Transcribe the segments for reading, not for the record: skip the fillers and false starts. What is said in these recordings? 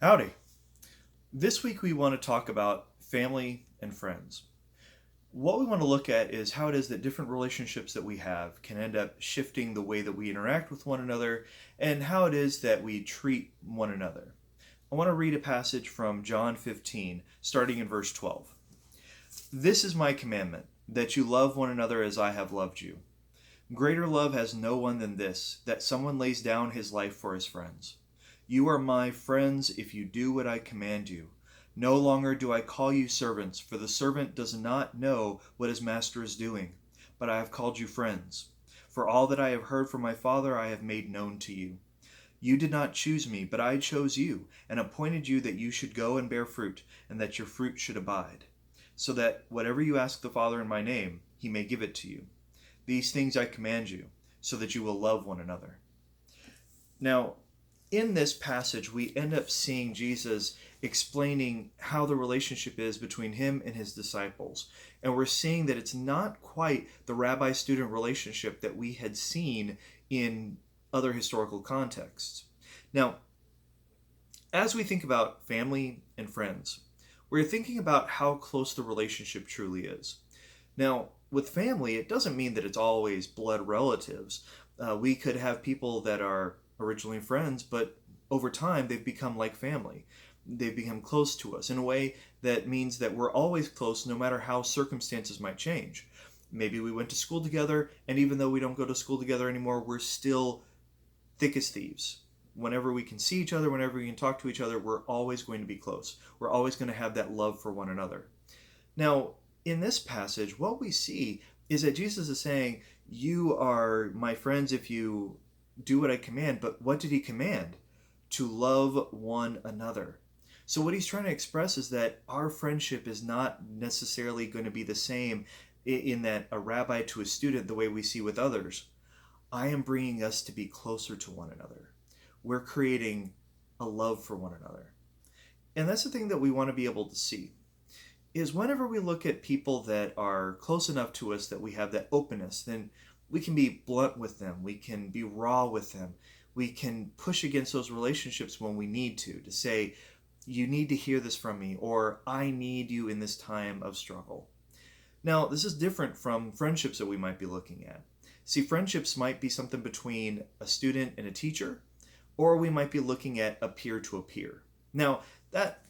Howdy. This week we want to talk about family and friends. What we want to look at is how it is that different relationships that we have can end up shifting the way that we interact with one another and how it is that we treat one another. I want to read a passage from John 15, starting in verse 12. This is my commandment, that you love one another as I have loved you. Greater love has no one than this, that someone lays down his life for his friends. You are my friends if you do what I command you. No longer do I call you servants, for the servant does not know what his master is doing. But I have called you friends. For all that I have heard from my Father I have made known to you. You did not choose me, but I chose you, and appointed you that you should go and bear fruit, and that your fruit should abide, so that whatever you ask the Father in my name, he may give it to you. These things I command you, so that you will love one another. Now, in this passage, we end up seeing Jesus explaining how the relationship is between him and his disciples. And we're seeing that it's not quite the rabbi-student relationship that we had seen in other historical contexts. Now, as we think about family and friends, we're thinking about how close the relationship truly is. Now, with family, it doesn't mean that it's always blood relatives. We could have people that are originally friends, but over time they've become like family. They've become close to us in a way that means that we're always close no matter how circumstances might change. Maybe we went to school together, and even though we don't go to school together anymore, we're still thick as thieves. Whenever we can see each other, whenever we can talk to each other, we're always going to be close. We're always going to have that love for one another. Now, in this passage, what we see is that Jesus is saying, you are my friends if you do what I command. But what did he command? To love one another. So what he's trying to express is that our friendship is not necessarily going to be the same in that a rabbi to a student the way we see with others. I am bringing us to be closer to one another. We're creating a love for one another. And that's the thing that we want to be able to see, is whenever we look at people that are close enough to us that we have that openness, then we can be blunt with them. We can be raw with them. We can push against those relationships when we need to say, you need to hear this from me, or I need you in this time of struggle. Now, this is different from friendships that we might be looking at. See, friendships might be something between a student and a teacher, or we might be looking at a peer to a peer. Now, that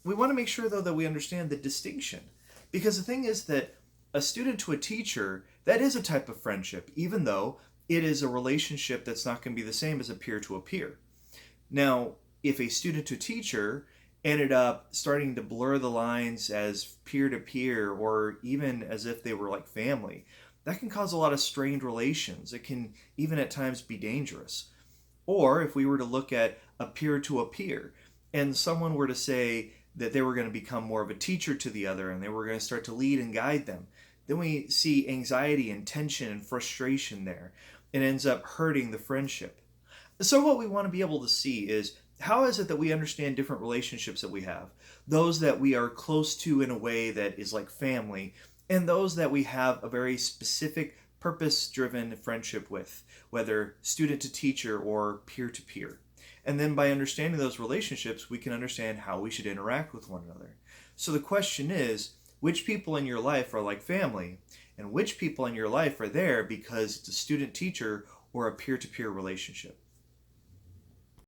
we want to make sure, though, that we understand the distinction. Because the thing is that a student to a teacher, that is a type of friendship, even though it is a relationship that's not going to be the same as a peer to a peer. Now, if a student to teacher ended up starting to blur the lines as peer to peer, or even as if they were like family, that can cause a lot of strained relations. It can even at times be dangerous. Or if we were to look at a peer to a peer, and someone were to say that they were going to become more of a teacher to the other, and they were going to start to lead and guide them, then we see anxiety and tension and frustration there. It ends up hurting the friendship. So what we want to be able to see is, how is it that we understand different relationships that we have? Those that we are close to in a way that is like family, and those that we have a very specific purpose-driven friendship with, whether student to teacher or peer to peer. And then by understanding those relationships, we can understand how we should interact with one another. So the question is, which people in your life are like family, and which people in your life are there because it's a student-teacher or a peer-to-peer relationship?